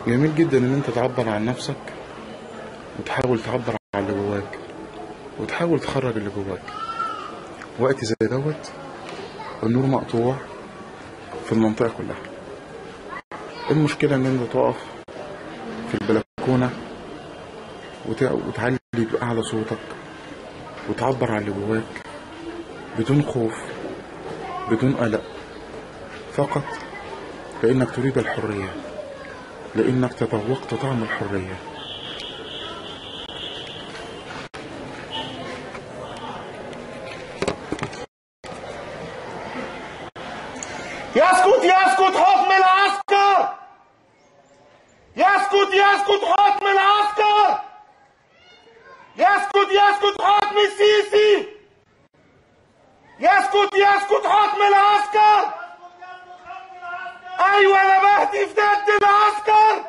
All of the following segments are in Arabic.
جميل جدا ان انت تعبر عن نفسك وتحاول تعبر عن اللي جواك وتحاول تخرج اللي جواك. وقت زي دوت النور مقطوع في المنطقة كلها. المشكلة ان انت تقف في البلكونة وتعلي بأعلى صوتك وتعبر عن اللي جواك بدون خوف بدون قلق، فقط لأنك تريد الحرية، لأنك تذوقت طعم الحرية. يسقط يسقط حكم العسكر! يسقط يسقط حكم العسكر! يسقط يسقط حكم السيسي! يسقط يسقط حكم العسكر! ايوه انا بهتف ضد العسكر!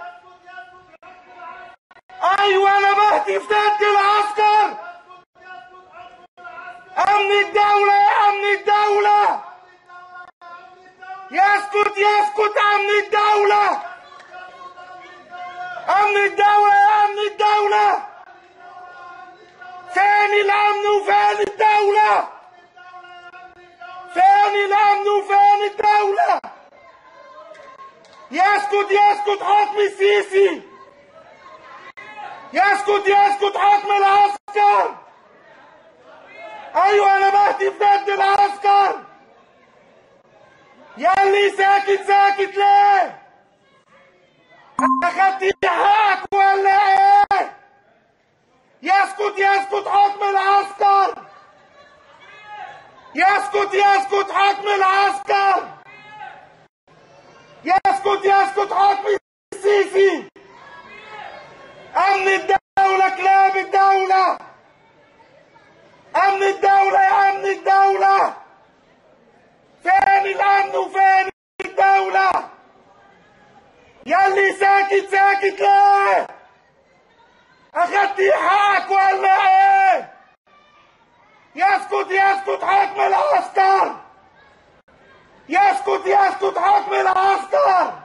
ايوه انا بهتف ضد العسكر! امن الدولة يا امن الدولة! يسقط يسقط امن الدولة! امن الدولة يا امن الدولة! فين الامن وفين الدولة؟ فين الامن وفين الدولة؟ يسقط يسقط حكم السيسي! يسقط يسقط حكم العسكر! ايوه انا بهتف ضد العسكر! ياللي ساكت ساكت ليه؟ اخدت حقك ولا ايه؟ يسقط يسقط حكم العسكر! يسقط يسقط حكم العسكر! يسقط يسقط حكم السيسي! امن الدولة كلاب الدولة! امن الدولة يا امن الدولة! فين الامن وفين الدولة؟ ياللي ساكت ساكت ليه؟ اخدتي حقك ولا ايه؟ يسقط يسقط حكم العسكر! يسقط يسقط حكم العسكر!